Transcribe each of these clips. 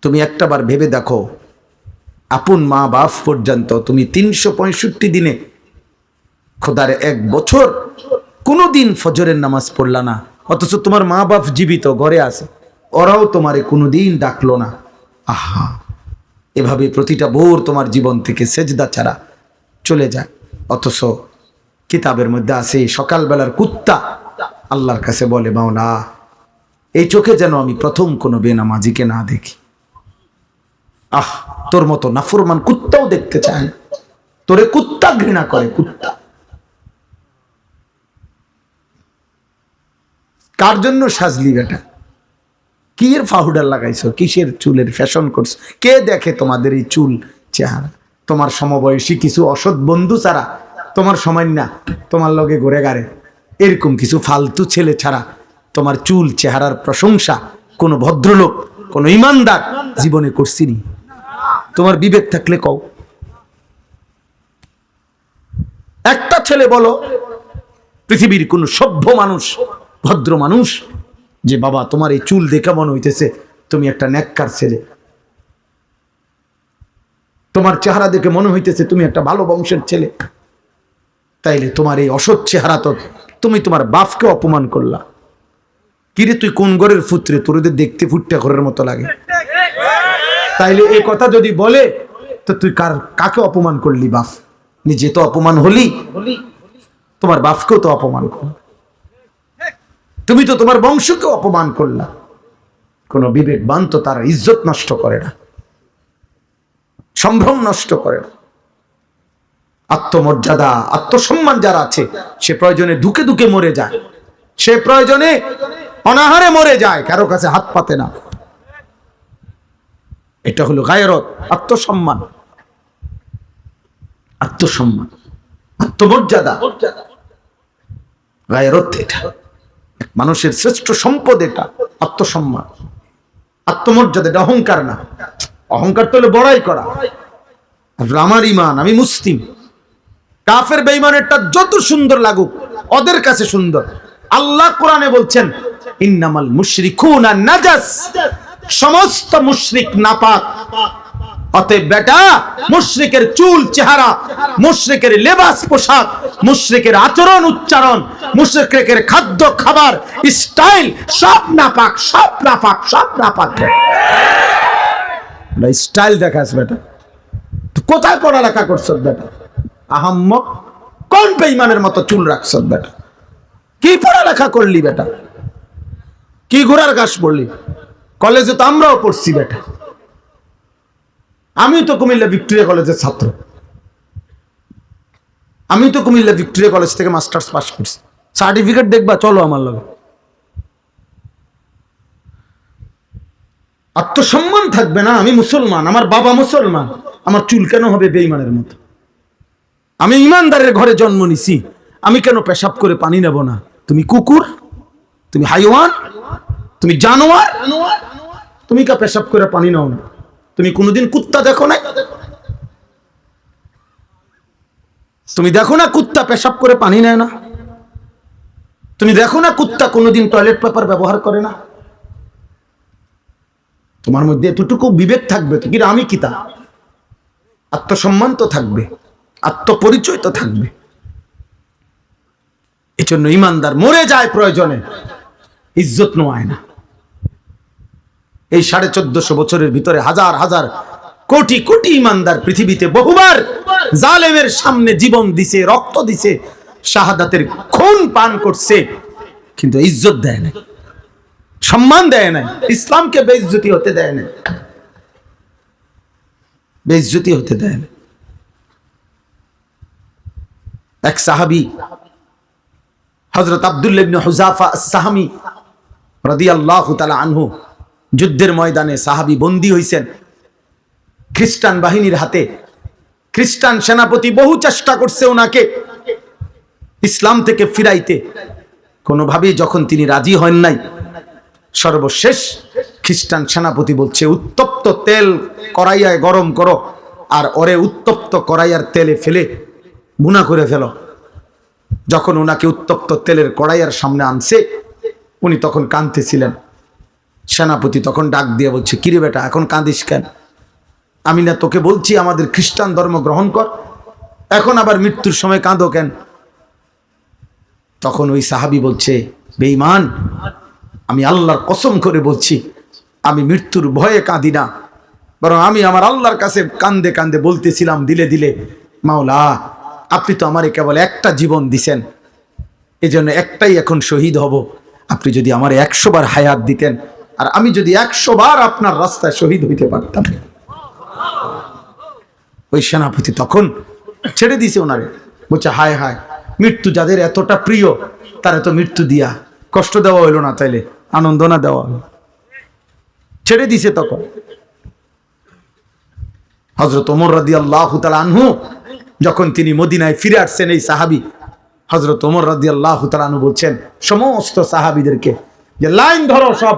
তুমি একটাবার ভেবে দেখো, আপন মা বাপ পর্যন্ত তুমি 365 দিনে খোদার 1 বছর কোনোদিন ফজরের নামাজ পড়লা না, অথচ তোমার মা বাপ জীবিত ঘরে আছে, ওরাও তোমারে কোনোদিন ডাকলো না। আহা, এভাবে প্রতিটা ভোর তোমার জীবন থেকে সেজদা ছাড়া চলে যায়। অথচ কিতাবের মধ্যে আছে সকালবেলার কুত্তা আল্লাহর কাছে বলে, মাওলা এই চোখে যেন আমি প্রথম কোনো বেনামাজিকে না দেখি। আহ, তোর মতো নাফরমান কুত্তাও দেখতে চায় না, তোরে কুত্তা ঘৃণা করে। কুত্তা কার জন্য সাজলি বেটা? কি এর পাউডার লাগাইছো, কিসের চুলের ফ্যাশন করছো? কে দেখে তোমাদের এই চুল চেহারা? তোমার সমবয়সী কিছু অসৎ বন্ধু ছাড়া, তোমার সময় না তোমার লগে ঘুরে গাড়ে এরকম কিছু ফালতু ছেলে ছাড়া তোমার চুল চেহারার প্রশংসা কোনো ভদ্রলোক, কোনো ইমানদার জীবনে করছিনি? তোমার বিবেক থাকলে কও। একটা ছেলে বলো পৃথিবীর কোন সভ্য মানুষ, ভদ্র মানুষ, যে বাবা তোমার এই চুল দেখে মনে হইতেছে তুমি একটা নেককার ছেলে, তোমার চেহারা দেখে মনে হইতেছে তুমি একটা ভালো বংশের ছেলে, তাইলে তোমার এই অসৎ চেহারা তো তুমি তোমার বাপকে অপমান করলা। কিরে তুই কোন ঘরের পুত্রে, তোরদের দেখতে ফুটটা ঘরের মতো লাগে? তাইলে এই কথা যদি বলে তো তুই কাকে অপমান করলি? বাপ নিজে তো অপমান হলি, তোমার বাপকেও তো অপমান করল, তুমি তো তোমার বংশকে অপমান করলা। কোন বিবেকবান তো তার ইজ্জত নষ্ট করে না, সম্ভ্রম নষ্ট করে না। আত্মমর্যাদা আত্মসম্মান যারা আছে সে প্রয়োজনে ধুকে ধুকে মরে যায়, সে প্রয়োজনে অনাহারে মরে যায়, কারো কাছে হাত পাতে না। এটা হলো গায়রত, আত্মসম্মান, আত্মসম্মান, আত্মমর্যাদা, গায়রত। এটা মানুষের শ্রেষ্ঠ সম্পদ, এটা আত্মসম্মান, আত্মমর্যাদা। এটা অহংকার না। অহংকার তো হলো বড়াই করা। আমার ইমান, আমি মুসলিম। কাফের বেঈমানেরটা যত সুন্দর লাগুক ওদের কাছে সুন্দর। আল্লাহ কোরআনে বলছেন ইন্নামাল মুশরিকুনা নাজাস, সমস্ত মুশরিক নাপাক। অতএব বেটা, মুশরিকের চুল চেহারা, মুশরিকের লেবাস পোশাক, মুশরিকের আচরণ উচ্চারণ, মুশরিকের খাদ্য খাবার স্টাইল সব নাপাক, সব নাপাক, সব নাপাক। স্টাইল দেখাস বেটা, তুই কোথায় পড়ালেখা করছস বেটা? আহাম্মক, কোন বেঈমানের মতো চুল রাখছস বেটা? কি পড়ালেখা করলি বেটা? কি ঘোড়ার ঘাস পড়লি? কলেজে তো আমরাও পড়ছি বেটা। আমি তো কুমিল্লা ভিক্টোরিয়া কলেজের ছাত্র, আমি তো কুমিল্লা ভিক্টোরিয়া কলেজ থেকে মাস্টার্স পাস করছি। সার্টিফিকেট দেখবা, চলো আমার লগে। আত্মসম্মান থাকবে না? আমি মুসলমান, আমার বাবা মুসলমান, আমার চুল কেন হবে বেঈমানের মতো? আমি ইমানদারের ঘরে জন্ম নিছি, আমি কেন পেশাব করে পানি নেব না? তুমি কুকুর, তুমি হাইওয়ান, তুমি জানোয়ার, তুমি কা পেশাব করে পানি নাও না? তুমি কোনোদিন কুত্তা দেখো না? তুমি দেখো না কুত্তা পেশাব করে পানি নেয় না? তুমি দেখো না কুত্তা কোনোদিন টয়লেট পেপার ব্যবহার করে না? তোমার মধ্যে এতটুকু বিবেক থাকবে তো, কিন্তু আমি কিতা, আত্মসম্মান তো থাকবে, আত্মপরিচয় তো থাকবে। এজন্য ইমানদার মরে যায় প্রয়োজনে, ইজ্জত নোয়ায় না। এই 1450 বছরের ভিতরে হাজার হাজার কোটি কোটি ইমানদার পৃথিবীতে বহুবার জালেমের সামনে জীবন দিছে, রক্ত দিছে, শাহাদাতের খুন পান করছে, কিন্তু ইজ্জত দেয় না, সম্মান দেয় না, ইসলামকে বেইজ্জতি হতে দেয় না, বেইজ্জতি হতে দেয় না। এক সাহাবী হযরত আব্দুল্লাহ ইবনে হুযাফা আস-সাহমি রাদিয়াল্লাহু তাআলা আনহু, যুদ্ধের ময়দানে সাহাবী বন্দী হইছেন খ্রিস্টান বাহিনীর হাতে। খ্রিস্টান সেনাপতি বহু চেষ্টা করছে ওনাকে ইসলাম থেকে ফিরাইতে, কোনোভাবেই যখন তিনি রাজি হন নাই, সর্বশেষ খ্রিস্টান সেনাপতি বলছে উত্তপ্ত তেল কড়াইয়ায় গরম করো, আর ওরে উত্তপ্ত কড়াইয়ার তেলে ফেলে ভুনা করে ফেলো। যখন ওনাকে উত্তপ্ত তেলের কড়াইয়ার সামনে আনছে, উনি তখন কাঁদতেছিলেন। সেনাপতি তখন ডাক দিয়ে বলছে, কিরে বেটা এখন কাঁদিস কেন? আমি না তোকে বলছি আমাদের খ্রিস্টান ধর্ম গ্রহণ কর, এখন আবার মৃত্যুর সময় কাঁদো কেন? তখন ওই সাহাবী বলছে, বেঈমান, আমি আল্লাহর কসম করে বলছি আমি মৃত্যুর ভয়ে কাঁদি না, বরং আমি আমার আল্লাহর কাছে কান্দে কান্দে বলতেছিলাম দিলে দিলে, মাওলা আপনি তো আমারে কেবল একটা জীবন দিছেন, এজন্য একটাই এখন শহীদ হব। আপনি যদি আমার 100 বার হায়াত দিতেন আর আমি যদি 100 বার আপনার রাস্তায় শহীদ হইতে পারতাম। ওই সেনাপতি তখন ছেড়ে দিছে ওনারে, বলছে হায় হায়, মৃত্যু যাদের এতটা প্রিয় তারা তো মৃত্যু দিয়া কষ্ট দেওয়া হইল না, তাইলে আনন্দ না দেওয়া হইল, ছেড়ে দিছে। তখন হযরত ওমর রাদিয়াল্লাহু তাআলা আনহু যখন তিনি মদিনায় ফিরে আসছেন, এই সাহাবী হযরত ওমর রাদিয়াল্লাহু তাআলা আনহু বলছেন সমস্ত সাহাবীদেরকে যে লাইন ধরো, সব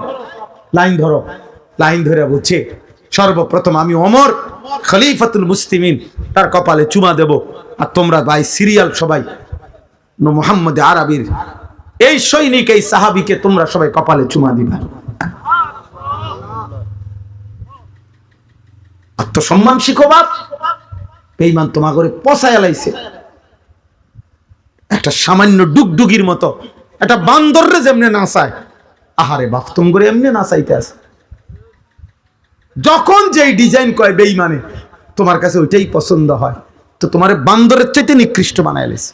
লাইন ধরো। লাইন ধরে বলছে, সর্বপ্রথম আমি ওমর খলিফাতুল মুসলিমিন তার কপালে চুমা দেব, আর তোমরা ভাই সিরিয়াল সবাই মুহাম্মদ আরবির এই সৈনিক এই সাহাবীকে তোমরা সবাই কপালে চুমা দিবা। আত্মসম্মান শিখো বাপ, বেঈমান তোমা করে পচায় লাইছে। একটা সামান্য ডুগডুগির মতো একটা বান্দররে যেমনে নাচায়, আহারে বাপ তুম করে এমনি নাচাইতে আছে। যখন যেই ডিজাইন কয় বেঈমানে তোমার কাছে ওইটাই পছন্দ হয়, তো তোমার বান্দরের চাইতে নিকৃষ্ট বানায় লাইছে।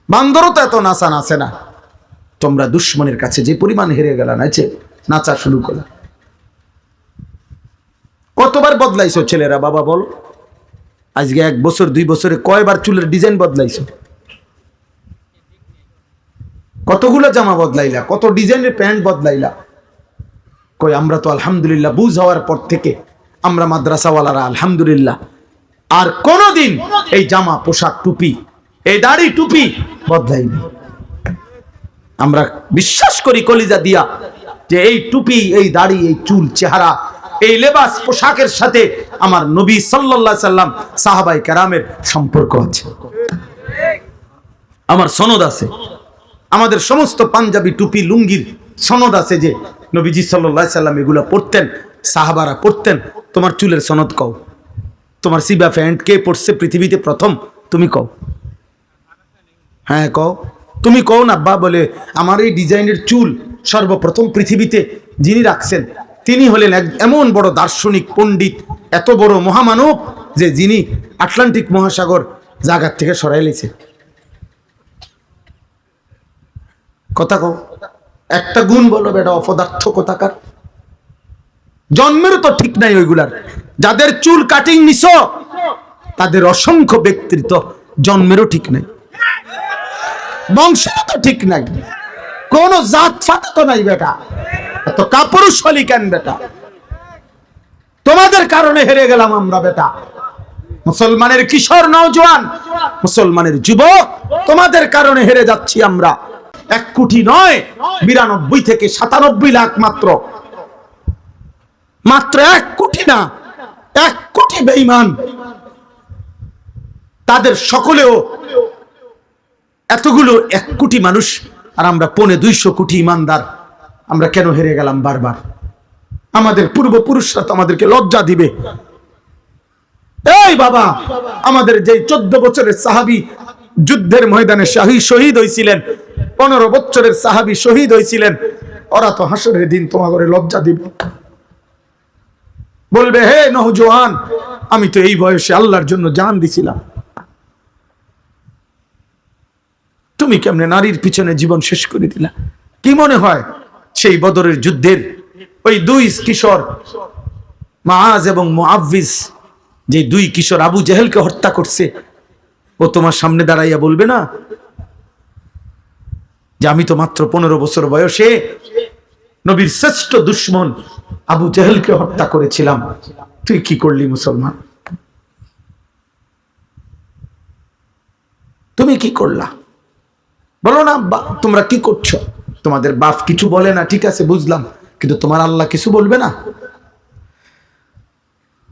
বান্দরও তো এত নাচা নাচে না। তোমরা দুশ্মনের কাছে যে পরিমাণ হেরে গেল, নাচে নাচা শুরু করলা। কতবার বদলাইছো ছেলেরা বাবা বলো? আজকে 1 বছর 2 বছরে কয়বার চুলের ডিজাইন বদলাইছো? কতগুলো জামা বদলাইলা, কত ডিজাইনের প্যান্ট বদলাইলা? কই আমরা তো আলহামদুলিল্লাহ বুঝ হওয়ার পর থেকে আমরা মাদ্রাসাওয়ালারা আলহামদুলিল্লাহ আর কোনদিন এই জামা পোশাক টুপি এই দাড়ি টুপি বদলাইনি। আমরা বিশ্বাস করি কলিজা দিয়া যে এই টুপি এই দাড়ি এই চুল চেহারা এই লেবাস পোশাকের সাথে আমার নবী সাল্লাল্লাহু আলাইহি সাল্লাম সাহাবায়ে কেরামের সম্পর্ক আছে, আমার সনদ আছে। আমাদের সমস্ত পাঞ্জাবি টুপি লুঙ্গির সনদ আছে যে নবীজি সাল্লাল্লাহু আলাইহি সাল্লাম এগুলো পরতেন, সাহাবারা পরতেন। তোমার চুলের সনদ কও, তোমার সিবা প্যান্ট কে পরছে পৃথিবীতে প্রথম? তুমি কও, হ্যাঁ কও, তুমি কও না আব্বা। বলে আমার এই ডিজাইনের চুল সর্বপ্রথম পৃথিবীতে যিনি রাখছেন তিনি হলেন এমন বড় দার্শনিক পণ্ডিত, এত বড় মহামানব যে যিনি আটলান্টিক মহাসাগর জায়গার থেকে সরাই লেছে। কথা কও, একটা গুণ বলো বেটা, অপদার্থ কোথাকার। জন্মেরও তো ঠিক নাই ওইগুলার। যাদের চুল কাটিং নিছো তাদের অসংখ্য ব্যক্তিত্ব জন্মেরও ঠিক নাই, বংশেরও তো ঠিক নাই, কোন জাত ফাত তো নাই বেটা। এত কাপুরুষালী কেন বেটা? তোমাদের কারণে হেরে গেলাম আমরা বেটা। মুসলমানের কিশোর নওজোয়ান, মুসলমানের যুবক, তোমাদের কারণে হেরে যাচ্ছি আমরা। 1 কোটি নয়, 92 থেকে 97 লাখ মাত্র, মাত্র 1 কোটি না, 1 কোটি বেঈমান। তাদের সকলেও এতগুলো 1 কোটি মানুষ, আর আমরা 250 কোটি ইমানদার। আমরা কেন হেরে গেলাম বারবার? আমাদের পূর্বপুরুষরা তো আমাদেরকে লজ্জা দিবে। এই বাবা, আমাদের যে 14 বছরের সাহাবী যুদ্ধের ময়দানে শহীদ হয়েছিলেন, 15 বছরের সাহাবী শহীদ হয়েছিলেন, ওরা তো হাসরের দিন তোমাদের লজ্জা দিবে, বলবে হে নওজোয়ান, আমি তো এই বয়সে আল্লাহর জন্য জান দিছিলাম, তুমি কেমনে নারীর পিছনে জীবন শেষ করে দিলা? কি মনে হয় সেই বদরের যুদ্ধের ওই 2 কিশোর মাআজ এবং মুআওয়িজ, যে 2 কিশোর আবু জেহেলকে হত্যা করছে, ও তোমার সামনে দাঁড়াইয়া বলবে না যে আমি তো মাত্র 15 বছর বয়সে নবীর শ্রেষ্ঠ দুশমন আবু জেহেলকে হত্যা করেছিলাম, তুই কি করলি মুসলমান? তুমি কি করলা? বলো না তোমরা কি করছো? তোমাদের বাপ কিছু বলে না, ঠিক আছে বুঝলাম, কিন্তু তোমার আল্লাহ কিছু বলবে না?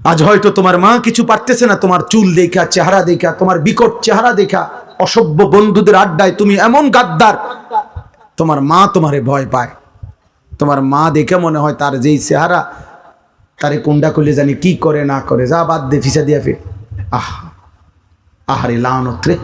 আজ হয়তো তোমার মা কিছু পারতেছে না, তোমার চুল দেখা, চেহারা দেখা, তোমার বিকট চেহারা দেখা, অসভ্য বন্ধুদের আড্ডায় তুমি এমন গাদ্দার, তোমার মা তোমারে ভয় পায়। তোমার মা দেখে মনে হয় তার যেই চেহারা, তারে কুন্ডা করলে জানি কি করে না করে, যা বাদ দে ফিসা দিয়া ফির। আহারে লানত রে।